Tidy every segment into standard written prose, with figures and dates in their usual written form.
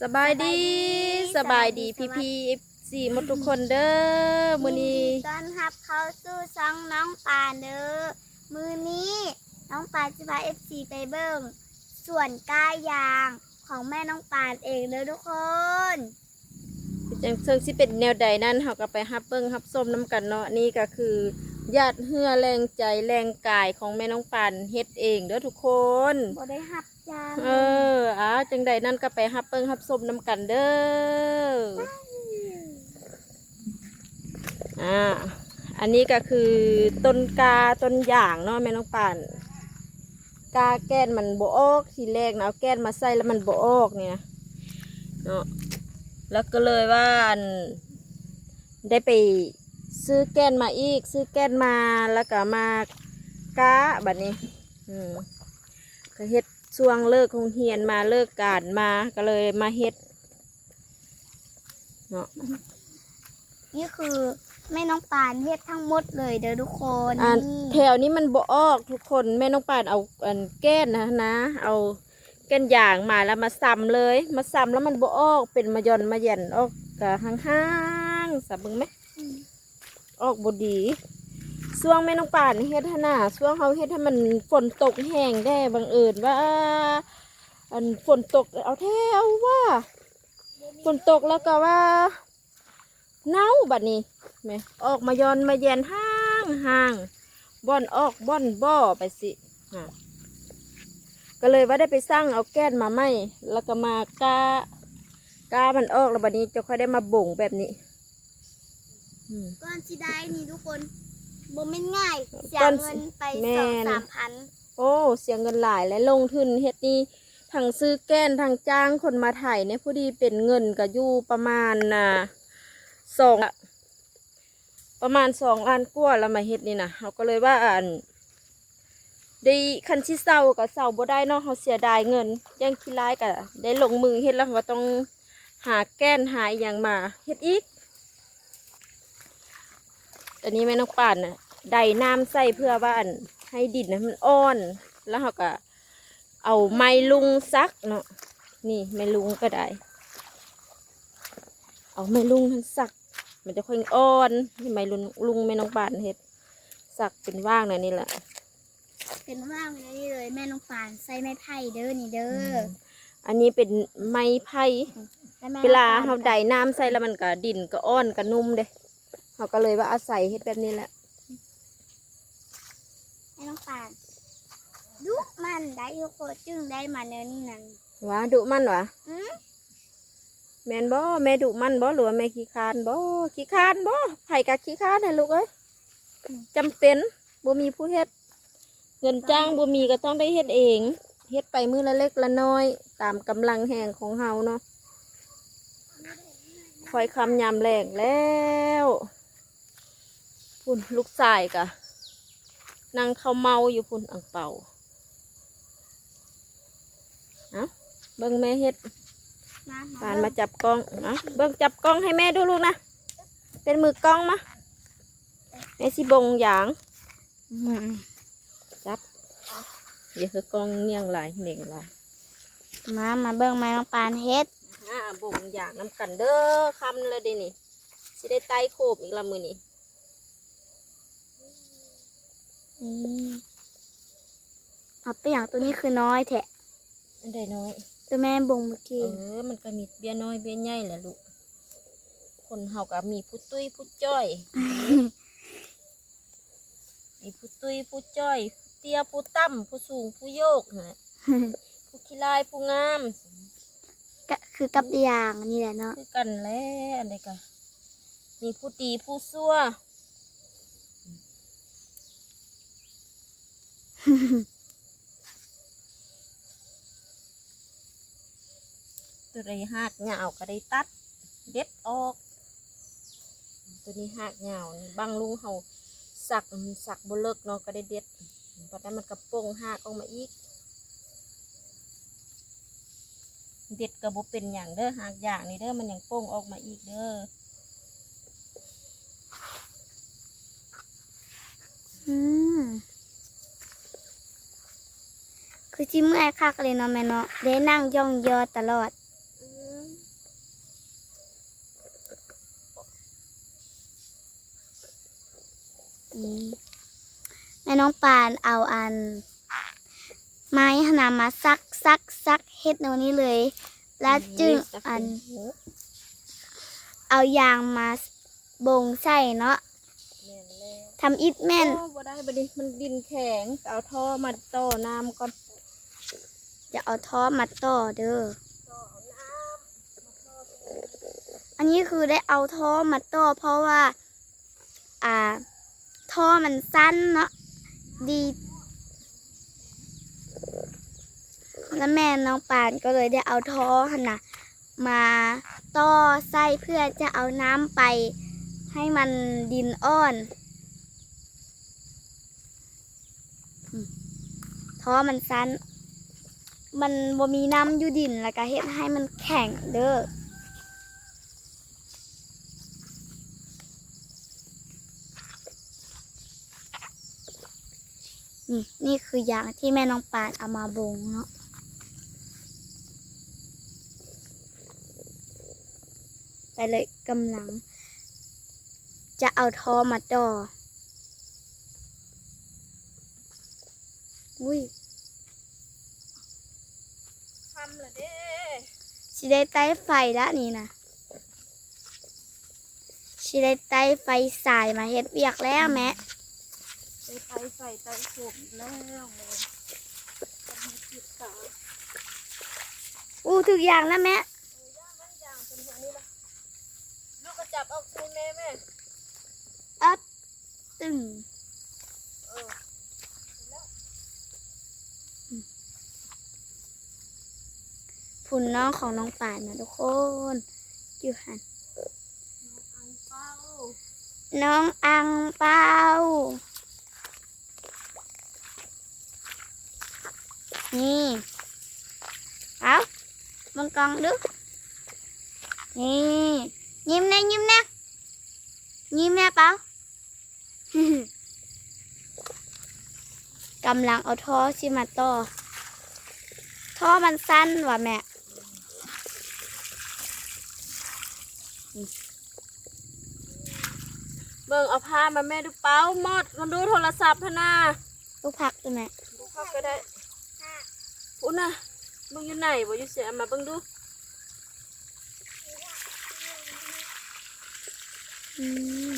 สบายดีพี่สี่หมดทุกคนเด้อมื้อนี้ยินดีต้อนรับเข้าสู่ช่องน้องปานเด้อมื้อนี้น้องปานจะพา FC ไปเบิ่งส่วนกล้ายางของแม่น้องปานเองเด้อทุกคน จังเชิงสิเป็นแนวใดนั้นเฮาก็ไปฮับเบิ่งฮับส้มน้ำกันเนาะนี่ก็คือญาติเหือแรงใจแรงกายของแม่น้องปานเฮ็ดเองเด้อทุกคน บ่ได้รับจ้าง จังใดนั้นก็ไปฮับเบิ่งฮับส้มน้ำกันเด้ออันนี้ก็คือต้นกาต้นอย่างเนาะแม่น้องปานกาแก้นมันบ่ออกทีแรกนะเอาแก้นมาใส่แล้วมันบ่ออกเนี่ยเนาะแล้วก็เลยว่าได้ไปซื้อแก้นมาอีกซื้อแก้นมาแล้วก็มากาบัดนี้ก็เฮ็ดช่วงเลิกโรงเรียนมาเลิกการมาก็เลยมาเฮ็ดเนาะ นี่คือแม่น้องปานเฮ็ดทั้งหมดเลยเด้อทุกคนนี่ แถวนี้มันบ่ออกทุกคนแม่น้องปานเอาแก้นนะเอาแก้นอย่างมาแล้วมาซ้ำเลยมาซ้ำแล้วมันบ่ออกเป็นมะยอนมะแย่นออกกะห่างๆสับเบิ่งไหมออกบ่ดีช่วงแม่น้องปานเฮ็ดหน้าช่วงเขาเฮ็ดให้มันฝนตกแห้งได้บังเอิญว่าฝนตกเอาแถวว่าฝนตกแล้วก็ว่าเน่าบัดนี้แม่ออกมายอนมาแยนห่างบ่อนออกบ่อนบ่อไปสิก็เลยว่าได้ไปสร้างเอาแก้นมาไหมแล้วก็มากามันออกแล้วบัดนี้จะค่อยได้มาบ่งแบบนี้ก่อนสิได้นี่ทุกคนบ่แม่นง่ายเสียเงินไป 2-3 พันโอ้เสียเงินหลายและลงทุนเฮ็ดนี่ทั้งซื้อแก้นทั้งจ้างคนมาถ่ายเนี่ยผู้ดีเป็นเงินก็อยู่ประมาณ2 ล้านกว่าแล้วมาเฮ็ดนี่นะเขาก็เลยว่าได้คันที่เศร้าก็เศร้าบ่ได้เนาะเขาเสียดายเงินยังขี้ร้ายก็ได้ลงมือเฮ็ดแล้วก็ต้องหาแก้นหาอหย่างมาเฮ็ดอีกอันนี้แม่น้องป่านน่ะได้น้ำใส่เพื่อว่าให้ดินนะมันอ่อนแล้วเขาก็เอาไม้ลุงซักเนาะนี่ไม้ลุงก็ได้เอาไม้ลุงทั้งซักมันจะค่อยอ่อนนี่ไม้ลุงแม่น้องป่านเฮ็ดซักเป็นว่างนะนี่แหละเป็นว่างนี่เลยแม่น้องปานใส่ไม้ไผ่เด้อนี่เด้ออันนี้เป็นไม้ไผ่เวลาเขาได้น้ำใส่แล้วมันก็ดินก็อ่อนก็นุ่มเด้เขาก็เลยว่าอาศัยเฮ็ดแบบนี้แหละแม่น้องปานดุมันได้ทุกคนจึงได้มาเนื้อนี่นั่นว้าดุมันวะแม่นบ่แม่ดุมันบ่หรือว่าแม่ขี้คร้านบ่ขี้คร้านบ่ไผกะขี้คร้านให้ลูกเอ้ยจำเป็นบ่มีผู้เฮ็ดเงินจ้างบ่มีก็ต้องได้เฮ็ดเองเฮ็ดไปมื้อละเล็กละน้อยตามกำลังแห่งของเฮาเนาะคอยคำยามแรงแล้วพุ่นลูกชายกะนั่งเขาเมาอยู่พุ่นอ่างเป่าเบิ่งแม่เฮ็ดปานมาจับกล้องเบิ่งจับกล้องให้แม่ดูลูกนะเป็นมือกล้องมะแม่สิบงอย่างจับเดี๋ยวคือกล้องเงี่ยงหลายเหน่งหลายมาเบิ่งแม่น้องปานเฮ็ดบงอย่างน้ำกันเด้อคำเลยดินี่สิได้ไต่โคบอีกละมือนี่เอาไปอย่างตัวนี้คือน้อยแทะอันใดน้อยตัวแม่บงเมื่อกี้มันก็มีเบี้ยน้อยเบี้ยใหญ่แหละลูกคนเฮาก็มีผู้ตุ้ยผู้จ้อยมีผู้ตุ้ยผู้จ้อยเตี้ยผู้ต่ำผู้สูงผู้โยกนะผู้ขี้ลายผู้งามก็คือกับอย่างนี่แหละเนาะคือกันแล้วอันใดก็มีผู้ดีผู้ซั่วตัวใดหากเหงาก็ได้ตัดเด็ดออกตัวนี้หากเหงาบางลุงเขาสักบเลิกเนาะก็ได้เด็ดเพราะนั้นมันกระโปงหากออกมาอีกเด็ดกระบเป็นอย่างเด้อหากอย่างนี่เด้อมันยังโป่งออกมาอีกเด้อคือจิ้มไอ้คักเลยเนาะแม่เนาะได้นั่งย่องยอตลอด อืมแม่น้องปานเอาอัน ไม้หนามาซักเฮ็ดแนวนี้เลย แล้วจึงอัน เอายางมาบ่งใส่เนาะ แม่นแล้ว ทำอิฐแม่น โอ้บ่ได้บ่ดิมันดินแข็งเอาท่อมาต่อน้ำก่อน จะเอาท่อมาต่อเด้อ ต่อเอาน้ำมาท่อตรงนี้ อันนี้คือได้เอาท่อมาต่อเพราะว่า ท่อมันสั้นเนาะ ดี แล้วแม่น้องปานก็เลยได้เอาท่อหั่นน่ะมาต่อใส่เพื่อจะเอาน้ำไปให้มันดินอ่อนท่อมันสั้น มันบ่มีน้ำอยู่ดินแล้วก็เฮ็ดให้มันแข็งเด้อนี่คืออย่างที่แม่น้องปานเอามาบงเนาะไปเลยกำลัง จะเอาท่อมาต่ออุ้ย ทำละเด้ สิได้ไต้ไฟละนี่นะสิได้ไต้ไฟสายมาเฮ็ดเวียกแล้วแม่ ไปใส่เตาผมแล้วเลยทำให้ติดตา อู้ทุกอย่างแล้วแม่ ย่างมันย่างเป็นแบบนี้ละลูกก็จับเอาคุณแม่แม่ อัพตึง เออแล้ว ผุนน้องของน้องป่านนะทุกคนอยู่หัน อังเป้า น้องอังเปานี่เอามังกรดูนี่ยิ้มแน่ยิ้มแน่ยิ้มแน่เปล่า กำลังเอาท่อชิมาต่อท่อมันสั้นว่ะแม่ เบิ่งเอาผ้ามาแม่ดูเป้าหมดมันดูโทรศัพท์พะนา ลูกพักตัวแม่ ดูภาพก็ได้อุ้น่ะเบิ่งอยู่ไหนบ่อยู่เสียมาเบิ่งดู อืม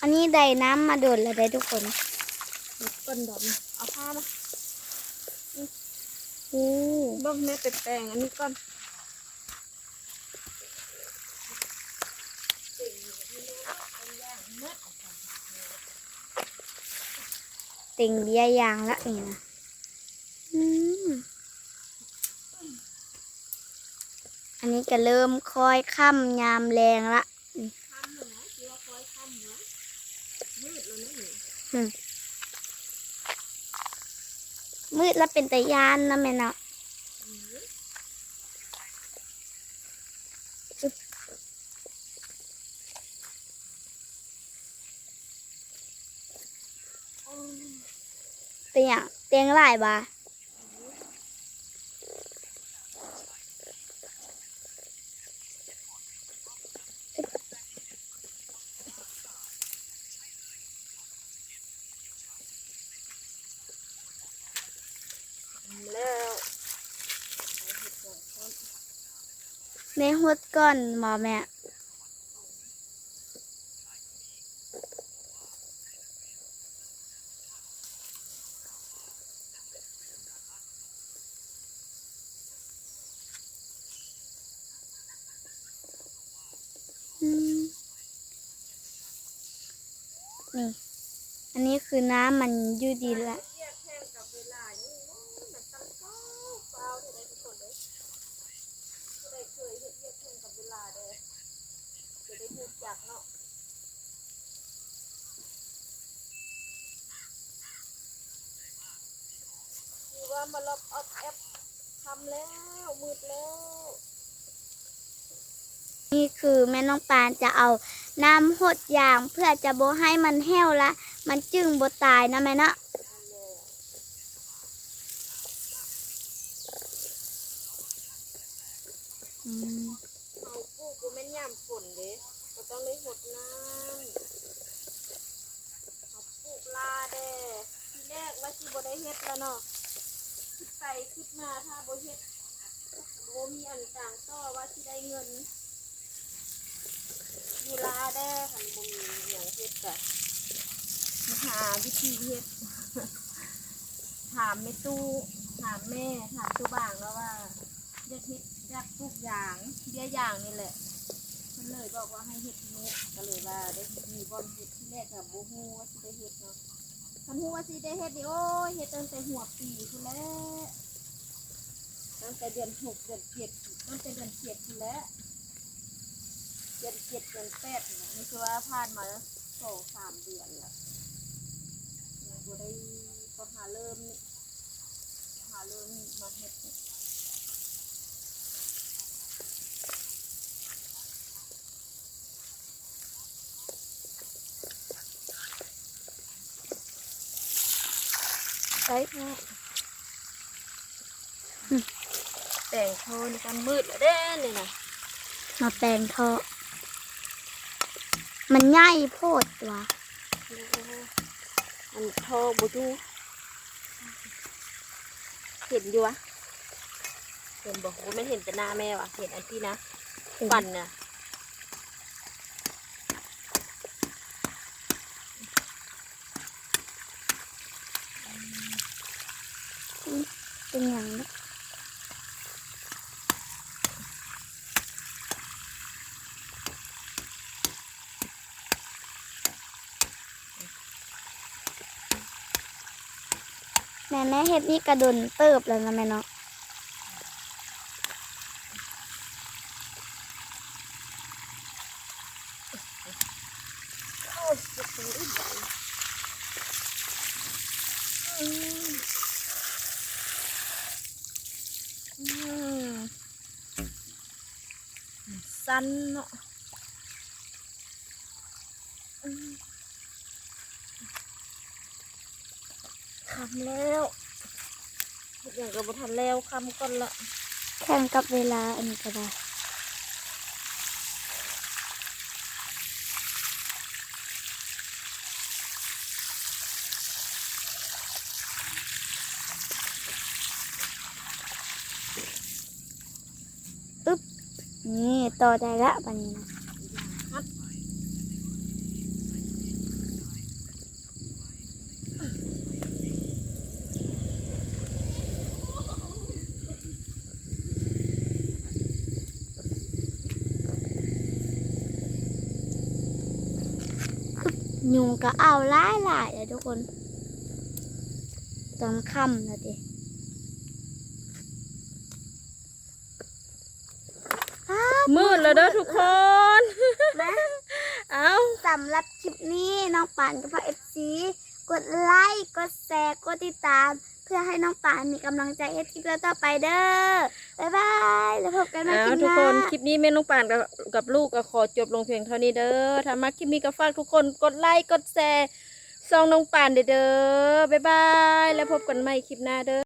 อันนี้ได้น้ำมาโดดแล้วได้ทุกคน ก้นดอกเอาผ้ามา โอ้ เบิ่งแม่ไปแปลงอันนี้ก่อน ติ่งเบียยางละนี่นะอืมอันนี้ก็เริ่มคอยค่ำยามแรงละ ค่ำเลยนะคิดว่าคอยค่ำนะมืดแล้วนะนี่ มืดแล้วเป็นตะยานนะแม่เนาะเป็นอย่างเตียงหลายบ่า แล้ว แม่ฮดก่อนหมอแม่ นี่ อันนี้คือน้ำมันอยู่ดีละ เรียกแทนกับเวลานี่มันตั้งเป้าที่ได้ทุกคนเลยที่ได้เคยเรียกแทนกับเวลาเลยจะได้พูดจักเนาะคือว่ามาลบออฟแอปทำแล้วมืดแล้ว นี่คือแม่น้องปานจะเอาน้ำหดยางเพื่อจะโบให้มันแห้วละ มันจึงโบตายนะแม่เนาะอืม เอาปลูกกูแม่นยามฝนเด้ก็ต้องได้หดน้ำ ลาเด้ทีแรกว่าสิบ่ได้เฮ็ดแล้วเนาะคิดไปคิดมาถ้าบ่เฮ็ดบ่มีอันต่างต่อว่าสิได้เงินอยู่ลาเด้คันบ่มีหยังเฮ็ดก็หาวิธีเฮ็ด ถามแม่ตู้ถามแม่ถามตู้บ่างแล้วว่าอยากเฮ็ดอยากปลูกยางเบี้ยยางนี่แหละเพิ่นเลยบอกว่าให้เฮ็ดนี้ก็เลยว่าได้เฮ็ดมีบ่เฮ็ดที่แรกก็บ่ฮู้ว่าสิได้เฮ็ดเนาะคันฮู้ว่าสิได้เฮ็ดนี่โอ้ยเฮ็ดตั้งแต่หัวปีพุ่นแหละตั้งแต่เดือน6เดือน7ตั้งแต่เดือน7พุ่นแหละเดือน7เดือน8นี่นี่คือว่าผ่านมา2-3 เดือนแล้วบ่ได้ก็หาเริ่มมาเฮ็ดนี่ใช่ค่ะแต่งโทนกันมืดแล้วเด้นี่นะ มาแปลงท่อมันใหญ่โพดตัว อันโทบูดูเห็นอยู่วะเห็นบอกว่าไม่เห็นแต่หน้าแม่วะเห็นอันที่นะปั่นน่ะ เป็นอย่างนี้แม่เฮ็ดนี่กระดนเติบแล้วนะแม่เนาะโอ้ยจะเป็นอีกอย่างสั้นเนาะคำแล้วอย่างกับบุทันแล้วคำก่อนละ แข่งกับเวลาอันนี้ก็ได้อึ๊บนี่ต่อได้ละปันนี้นะยุงก็เอาหลายเลยทุกคนตอนค่ำแล้วดิ มืดแล้วเด้อทุกคน แม่ เอา สำหรับคลิปนี้น้องป่านกับพ่อFCกดไลค์กดแชร์กดติดตาม เพื่อให้น้องป่านมีกำลังใจเฮ็ดคลิปต่อไปเด้อบ๊ายบายแล้วพบกันใหม่คลิปห ทุก น้า คนคลิปนี้แม่น้องป่านกับลูกก็ขอจบลงเพียงเท่านี้เด้อถ้ามาคลิปนี้ก็ฝากทุกคนกดไลค์กดแชร์ซองน้องป่านเด้อบ๊ายบายแล้วพบกันใหม่คลิปหน้าเด้อ